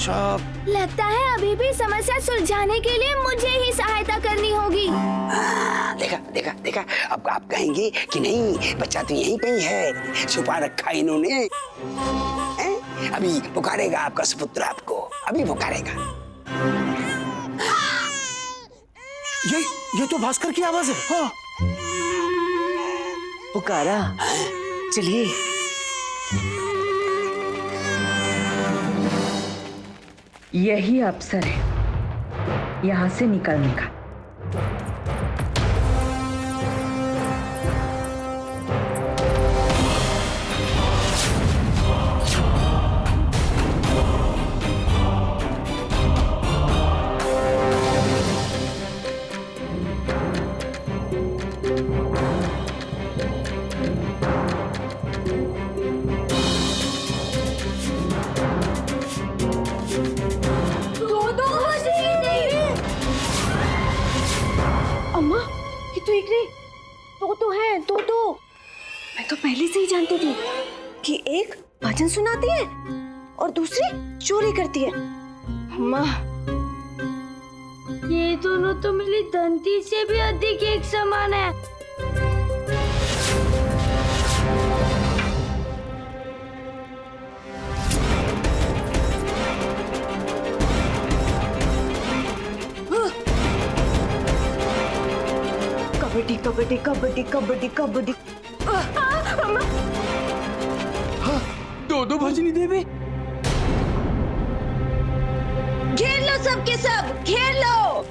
लगता है अभी भी समस्या सुलझाने के लिए मुझे ही सहायता करनी होगी। देखा देखा देखा, अब आप कहेंगे कि नहीं बच्चा तो यहीं कहीं है, छुपा रखा इन्होंने। हैं? अभी पुकारेगा आपका सुपुत्र, आपको अभी पुकारेगा। ये तो भास्कर की आवाज है। हाँ। पुकारा, चलिए। यही अवसर है यहाँ से निकलने का। मैं तो पहले से ही जानती थी कि एक भजन सुनाती है और दूसरी चोरी करती है। अम्मा, ये दोनों तो मेरी धनती से भी अधिक एक समान है। कबड्डी कबड्डी कबड्डी कबड्डी कबड्डी। दो भजनी देवी। घेर लो सबके सब, घेर लो।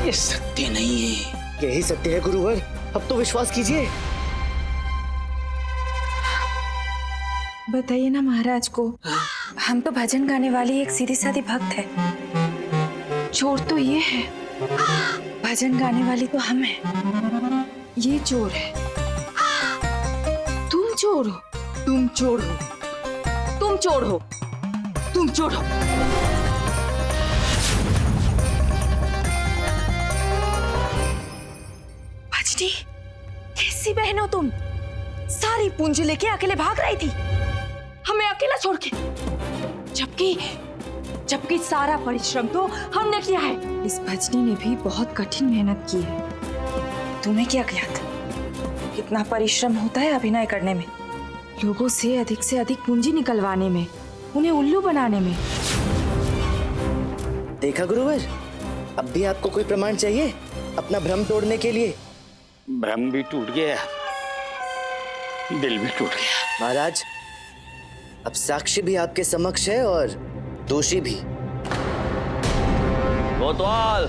ये सत्य नहीं है। यही सत्य है गुरुवर, अब तो विश्वास कीजिए। बताइए ना महाराज को, हम तो भजन गाने वाली एक सीधी सादी भक्त है। चोर तो ये है, भजन गाने वाली तो हम है। ये चोर है। तुम चोर हो, तुम चोर हो, तुम चोर हो, तुम चोर हो। भजनी, कैसी बहन हो तुम? सारी पूंजी लेके अकेले भाग रही थी, हमें अकेला छोड़ के। जबकि सारा परिश्रम तो हमने किया है। इस भजनी ने भी बहुत कठिन मेहनत की है। तुम्हें क्या ज्ञात कितना परिश्रम होता है अभिनय करने में, लोगों से अधिक पूंजी निकलवाने में, उन्हें उल्लू बनाने में। देखा गुरुवर, अब भी आपको कोई प्रमाण चाहिए अपना भ्रम तोड़ने के लिए? भ्रम भी टूट गया, दिल भी टूट गया। महाराज, अब साक्षी भी आपके समक्ष है और दोषी भी। कोतवाल,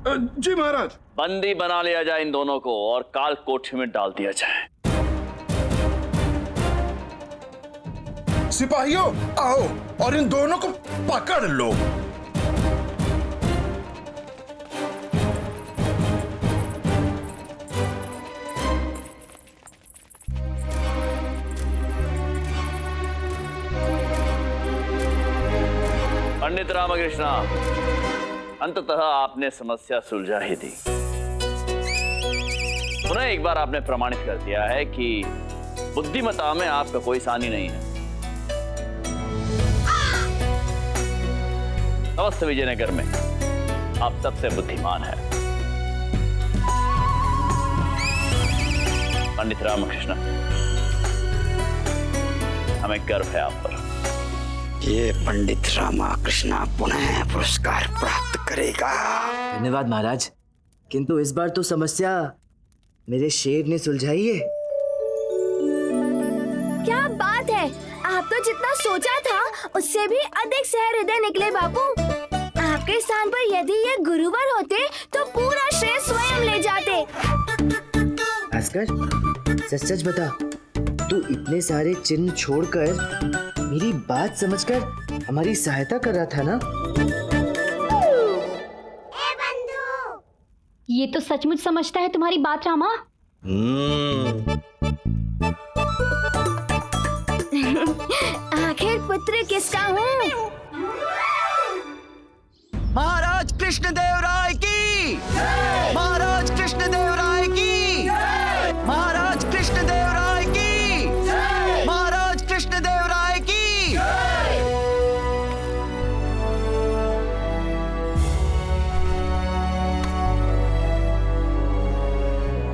जी महाराज। बंदी बना लिया जाए इन दोनों को और काल कोठरी में डाल दिया जाए। सिपाहियों आओ और इन दोनों को पकड़ लो। पंडित रामकृष्णा, अंततः आपने समस्या सुलझा ही दी। पुनः एक बार आपने प्रमाणित कर दिया है कि बुद्धिमत्ता में आपका कोई सानी नहीं है। समस्त विजयनगर में आप सबसे बुद्धिमान है। पंडित रामकृष्ण, हमें गर्व है आप पर। ये पंडित रामकृष्ण पुनः पुरस्कार प्राप्त करेगा। धन्यवाद महाराज, किंतु इस बार तो समस्या मेरे शेर ने सुलझाई है। क्या बात है, आप तो जितना सोचा था उससे भी अधिक सहृदय निकले बापू। आपके स्थान पर यदि ये गुरुवर होते तो पूरा श्रेय स्वयं ले जाते। भास्कर, सच सच बता, तू इतने सारे चिन्ह छोड़कर मेरी बात समझकर हमारी सहायता कर रहा था ना? ये तो सचमुच समझता है तुम्हारी बात रामा। आखिर पुत्र किसका हूँ? कृष्णदेवराय की, महाराज कृष्णदेवराय की, महाराज कृष्णदेवराय की, महाराज कृष्णदेवराय की।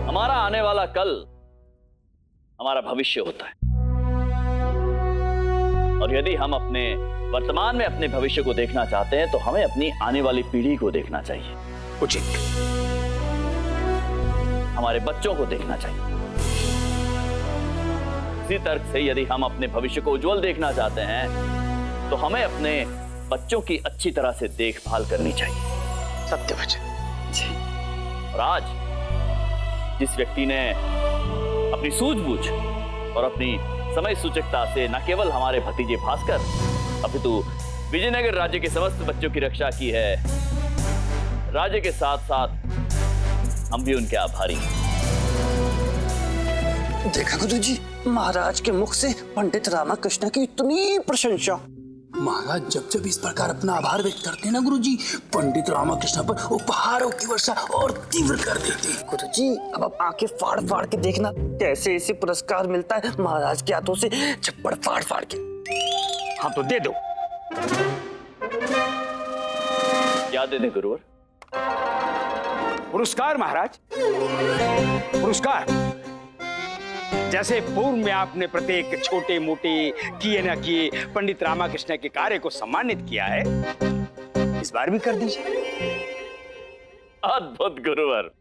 हमारा आने वाला कल हमारा भविष्य होता है, और यदि हम अपने वर्तमान में अपने भविष्य को देखना चाहते हैं तो हमें अपनी आने वाली पीढ़ी को देखना चाहिए, उचित। हमारे बच्चों को देखना चाहिए। इसी तर्क से यदि हम अपने भविष्य को उज्जवल देखना चाहते हैं तो हमें अपने बच्चों की अच्छी तरह से देखभाल करनी चाहिए। सत्य वचन। और आज जिस व्यक्ति ने अपनी सूझबूझ और अपनी समय सूचकता से न केवल हमारे भतीजे भास्कर अपितु विजयनगर राज्य के समस्त बच्चों की रक्षा की है, राज्य के साथ साथ हम भी उनके आभारी हैं। देखा गुरुजी, महाराज के मुख से पंडित रामाकृष्ण की इतनी प्रशंसा। महाराज जब जब इस प्रकार अपना आभार व्यक्त करते हैं ना गुरुजी, पंडित रामाकृष्ण पर उपहारों की वर्षा और तीव्र कर देते हैं। गुरुजी, अब आप आंखें फाड़ फाड़ के देखना कैसे इसे पुरस्कार मिलता है महाराज के हाथों से, छप्पड़ फाड़ फाड़ के। हाँ तो दे दो। क्या दे दें गुरुवर? पुरस्कार महाराज, पुरस्कार। जैसे पूर्व में आपने प्रत्येक छोटे मोटे किए न किए पंडित रामाकृष्ण के कार्य को सम्मानित किया है, इस बार भी कर दीजिए। अद्भुत गुरुवर,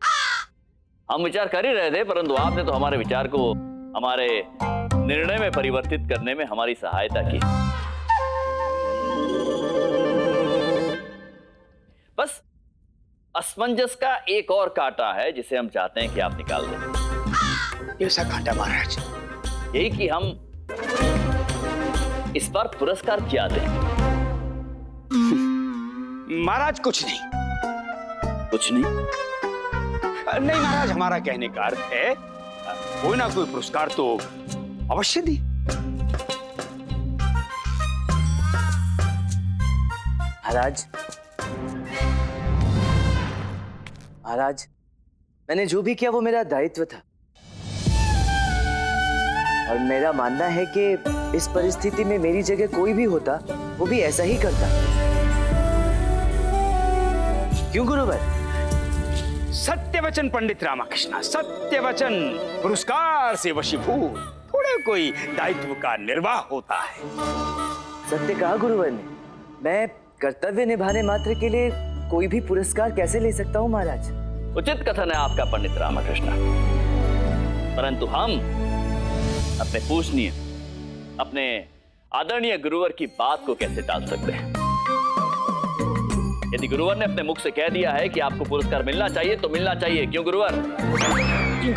हम विचार कर ही रहे थे, परंतु आपने तो हमारे विचार को हमारे निर्णय में परिवर्तित करने में हमारी सहायता की। बस असमंजस का एक और कांटा है जिसे हम चाहते हैं कि आप निकाल दें। ऐसा कांटा महाराज? यही कि हम इस बार पुरस्कार क्या दें। महाराज कुछ नहीं। कुछ नहीं? नहीं महाराज, हमारा कहने का अर्थ है कोई ना कोई पुरस्कार तो अवश्य दी। महाराज, महाराज, मैंने जो भी किया वो मेरा दायित्व था, और मेरा मानना है कि इस परिस्थिति में मेरी जगह कोई भी होता वो भी ऐसा ही करता। क्यों गुरुवर? सत्य वचन पंडित रामाकृष्ण, सत्य वचन। पुरस्कार से वशीभूत थोड़े कोई दायित्व का निर्वाह होता है। सत्य कहा गुरुवर ने। मैं कर्तव्य निभाने मात्र के लिए कोई भी पुरस्कार कैसे ले सकता हूँ महाराज? उचित कथन है आपका पंडित रामाकृष्ण, परंतु हम अपने पूजनीय, अपने आदरणीय गुरुवर की बात को कैसे टाल सकते हैं? यदि गुरुवर ने अपने मुख से कह दिया है कि आपको पुरस्कार मिलना चाहिए तो मिलना चाहिए। क्यों गुरुवर?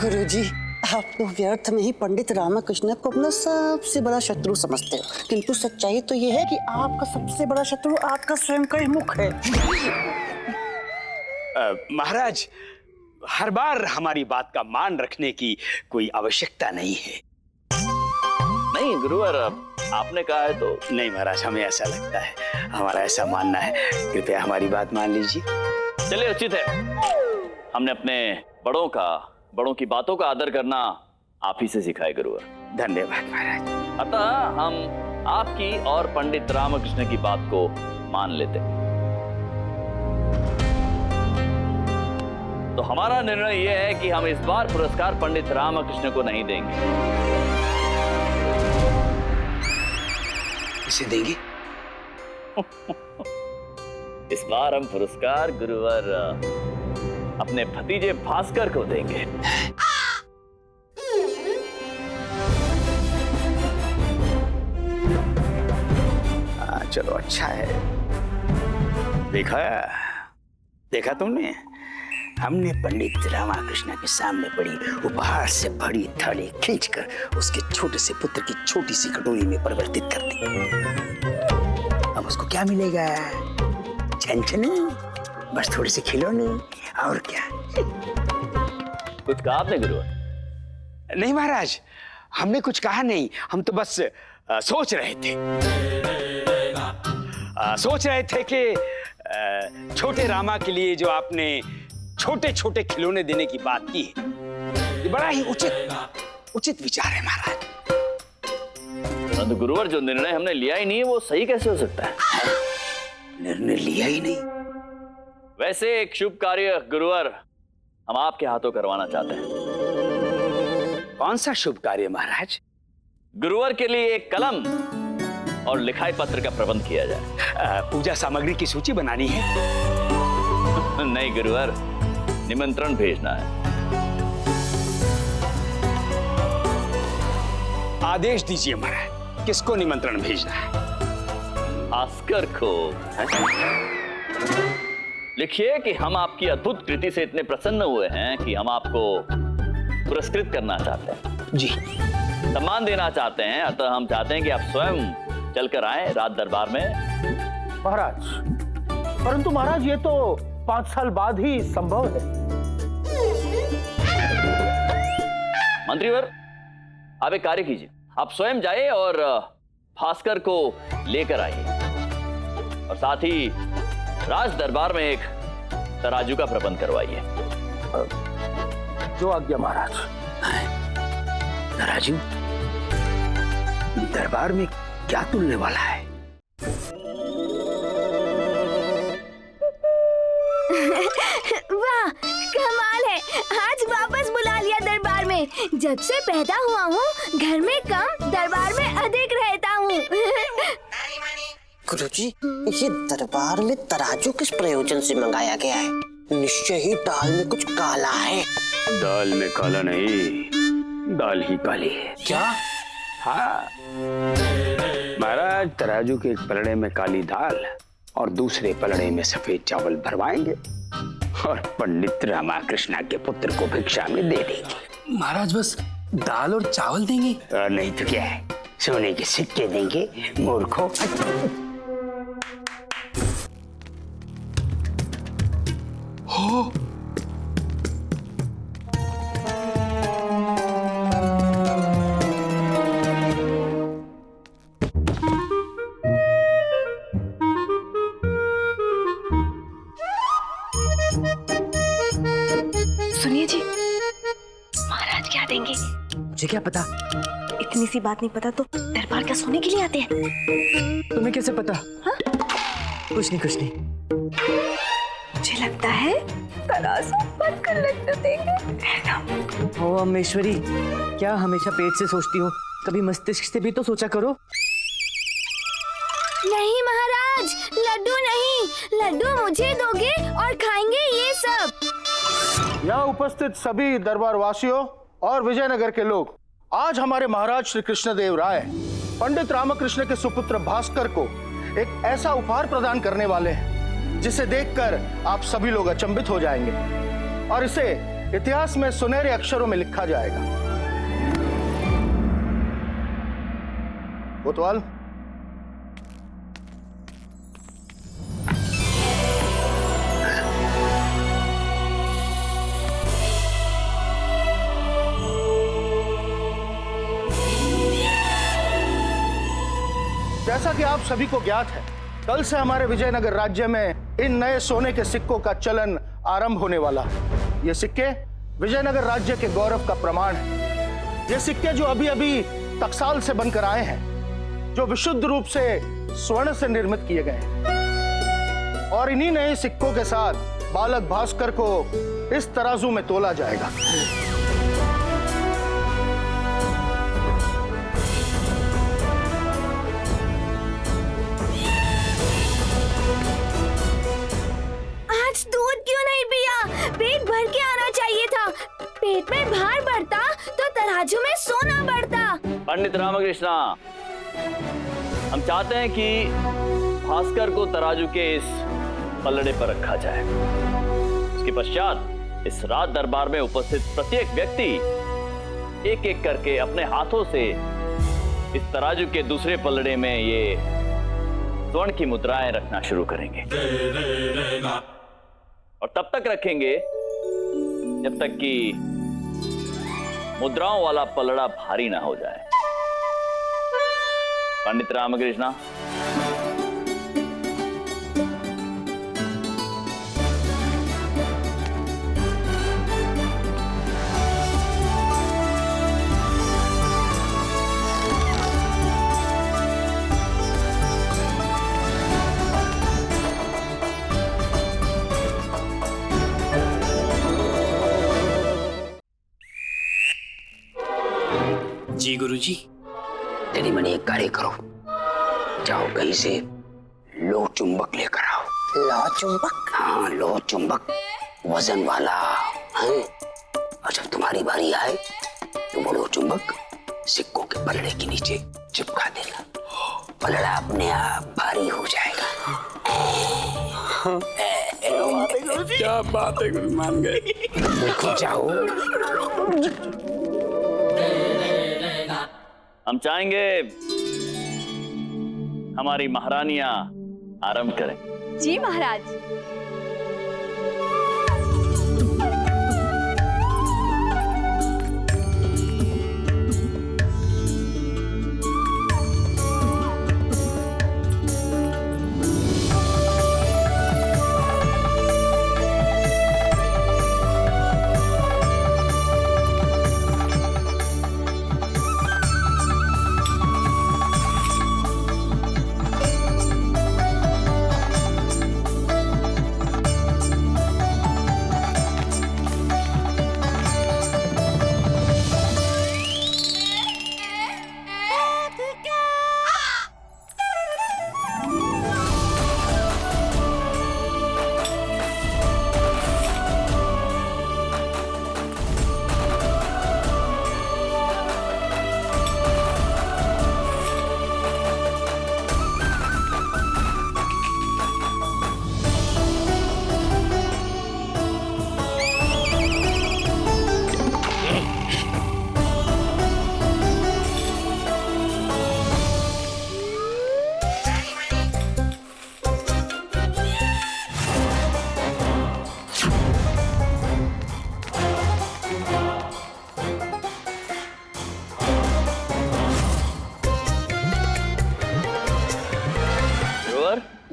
गुरुजी, आप तो व्यर्थ में ही पंडित रामाकृष्ण को अपना सबसे बड़ा शत्रु समझते हो, किंतु सच्चाई तो ये है कि आपका सबसे बड़ा शत्रु आपका स्वयं का ही मुख है। महाराज, हर बार हमारी बात का मान रखने की कोई आवश्यकता नहीं है। नहीं गुरुवर, आपने कहा है तो। नहीं महाराज, हमें ऐसा लगता है, हमारा ऐसा मानना है, कृपया हमारी बात मान लीजिए। चलिए, उचित है। हमने अपने बड़ों की बातों का आदर करना आप ही से सिखाए गुरुवर। धन्यवाद महाराज। अतः हम आपकी और पंडित रामकृष्ण की बात को मान लेते। तो हमारा निर्णय यह है कि हम इस बार पुरस्कार पंडित रामकृष्ण को नहीं देंगे। इसे देंगे? इस बार हम पुरस्कार गुरुवर अपने भतीजे भास्कर को देंगे। चलो अच्छा है। देखा तुमने, हमने पंडित रामाकृष्ण के सामने पड़ी उपहार से भरी थाली खींचकर उसके छोटे से पुत्र की छोटी सी कटोरी में परिवर्तित कर दी। अब उसको क्या मिलेगा? छनछनी, बस थोड़े से खिलौने, और क्या? कुछ कहा आपने गुरुवर? नहीं महाराज, हमने कुछ कहा नहीं, हम तो बस सोच रहे थे कि छोटे रामा के लिए जो आपने छोटे छोटे खिलौने देने की बात की है, ये बड़ा ही उचित विचार है महाराज। परंतु गुरुवर, जो निर्णय हमने लिया ही नहीं है वो सही कैसे हो सकता है? निर्णय लिया ही नहीं? वैसे एक शुभ कार्य गुरुवर हम आपके हाथों करवाना चाहते हैं। कौन सा शुभ कार्य महाराज? गुरुवर के लिए एक कलम और लिखाई पत्र का प्रबंध किया जाए। पूजा सामग्री की सूची बनानी है? नहीं गुरुवर, निमंत्रण भेजना है। आदेश दीजिए महाराज, किसको निमंत्रण भेजना है? भास्कर को। लिखिए कि हम आपकी अद्भुत कृति से इतने प्रसन्न हुए हैं कि हम आपको पुरस्कृत करना चाहते हैं। जी, सम्मान देना चाहते हैं। अतः हम चाहते हैं कि आप स्वयं चलकर आए राज दरबार में। महाराज, परंतु महाराज ये तो 5 साल बाद ही संभव है। मंत्रीवर, आप एक कार्य कीजिए, आप स्वयं जाइए और भास्कर को लेकर आइए और साथ ही राज दरबार में एक तराजू का प्रबंध करवाइए। जो आज्ञा महाराज। तराजू? दरबार में क्या तुलने वाला है? वाह, कमाल है। आज वापस बुला लिया दरबार में। जब से पैदा हुआ हूँ घर में कम दरबार में अधिक रहता हूँ। गुरुजी, ये दरबार में तराजू किस प्रयोजन से मंगाया गया है? निश्चय ही दाल में कुछ काला है। दाल में काला नहीं, दाल ही काली है। क्या? हाँ महाराज, तराजू के एक पलड़े में काली दाल और दूसरे पलड़े में सफेद चावल भरवाएंगे और पंडित रामाकृष्णा के पुत्र को भिक्षा में दे देंगे। महाराज बस दाल और चावल देंगे? और नहीं तो क्या है, सोने के सिक्के देंगे मूर्खों। हो, सुनिए जी, महाराज क्या देंगे? मुझे क्या पता? इतनी सी बात नहीं पता तो दरबार क्या सोने के लिए आते हैं? तुम्हें कैसे पता? हाँ? कुछ नहीं। मुझे लगता है तराजू बनकर लड्डू देंगे। ओ अम्मेश्वरी, क्या हमेशा पेट से सोचती हो? कभी मस्तिष्क से भी तो सोचा करो। नहीं महाराज, लड्डू नहीं, लड्डू मुझे दोगे और खाएंगे ये सब। यहाँ उपस्थित सभी दरबार वासियों और विजयनगर के लोग, आज हमारे महाराज श्री कृष्णदेव राय पंडित रामकृष्ण के सुपुत्र भास्कर को एक ऐसा उपहार प्रदान करने वाले हैं जिसे देखकर आप सभी लोग अचंभित हो जाएंगे और इसे इतिहास में सुनहरे अक्षरों में लिखा जाएगा। कोतवाल, जैसा कि आप सभी को ज्ञात है, कल से हमारे विजयनगर राज्य में इन नए सोने के सिक्कों का चलन आरंभ होने वाला है। ये सिक्के विजयनगर राज्य के गौरव का प्रमाण है। ये सिक्के जो अभी अभी टकसाल से बनकर आए हैं, जो विशुद्ध रूप से स्वर्ण से निर्मित किए गए हैं, और इन्हीं नए सिक्कों के साथ बालक भास्कर को इस तराजू में तोला जाएगा। आज दूध क्यों नहीं पिया? पेट भर के आना चाहिए था। पेट में भार बढ़ता तो तराजू में सोना बढ़ता। पंडित रामकृष्णा, हम चाहते हैं कि भास्कर को तराजू के इस पलड़े पर रखा जाए। इसके पश्चात इस राज दरबार में उपस्थित प्रत्येक व्यक्ति एक एक करके अपने हाथों से इस तराजू के दूसरे पलड़े में ये स्वर्ण की मुद्राएं रखना शुरू करेंगे और तब तक रखेंगे जब तक कि मुद्राओं वाला पलड़ा भारी ना हो जाए। पंडित रामकृष्णा, तेरी मनी एक कार्य करो, जाओ कहीं से लो चुंबक लेकर आओ। लो चुंबक? हाँ, लो चुंबक वजन वाला है। और जब तुम्हारी बारी आए तो वो लो चुंबक सिक्कों के पलड़े के नीचे चिपका देना, पलड़ा अपने आप भारी हो जाएगा। क्या बात है गुरु, मान गए। देखो जाओ। हम चाहेंगे हमारी महारानियां आरंभ करें। जी महाराज।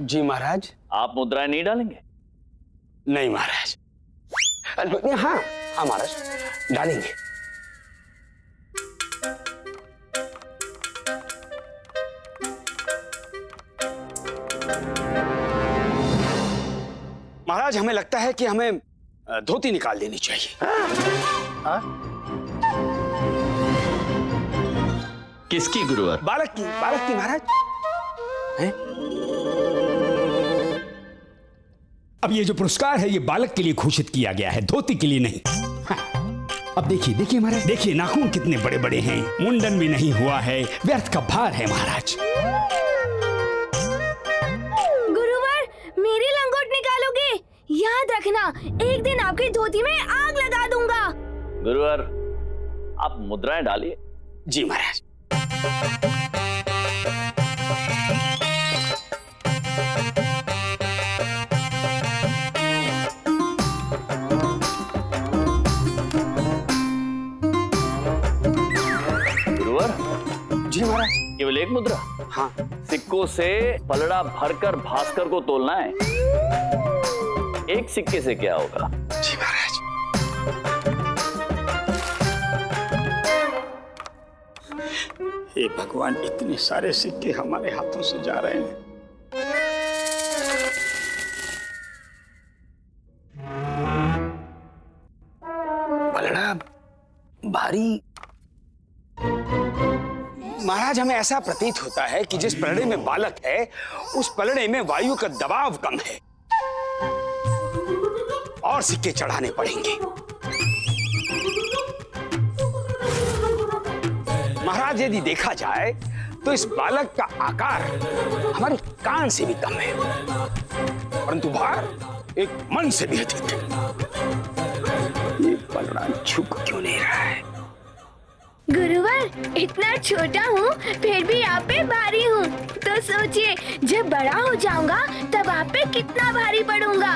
जी महाराज। आप मुद्राएं नहीं डालेंगे? नहीं महाराज। हाँ हाँ महाराज, डालेंगे। महाराज, हमें लगता है कि हमें धोती निकाल देनी चाहिए। किसकी गुरुवर? बालक की महाराज। हैं? अब ये जो पुरस्कार है ये बालक के लिए घोषित किया गया है, धोती के लिए नहीं। हाँ। अब देखिए महाराज, देखिए नाखून कितने बड़े बड़े हैं, मुंडन भी नहीं हुआ है, व्यर्थ का भार है महाराज। गुरुवर, मेरी लंगोट निकालोगे? याद रखना, एक दिन आपकी धोती में आग लगा दूंगा। गुरुवर, आप मुद्राएं डालिए। जी महाराज। जी महाराज। केवल एक मुद्रा? हाँ। सिक्कों से पलड़ा भरकर भास्कर को तोलना है। एक सिक्के से क्या होगा? जी महाराज। हे भगवान, इतने सारे सिक्के हमारे हाथों से जा रहे हैं। पलड़ा भारी। महाराज, हमें ऐसा प्रतीत होता है कि जिस पलड़े में बालक है उस पलड़े में वायु का दबाव कम है और सिक्के चढ़ाने पड़ेंगे। महाराज, यदि देखा जाए तो इस बालक का आकार हमारे कान से भी कम है, परंतु भार एक मन से भी अधिक है। ये पलड़ा झुक क्यों नहीं रहा है? गुरुवर, इतना छोटा हूँ फिर भी आप पे भारी हूँ, तो सोचिए जब बड़ा हो जाऊंगा तब आप पे कितना भारी पड़ूंगा।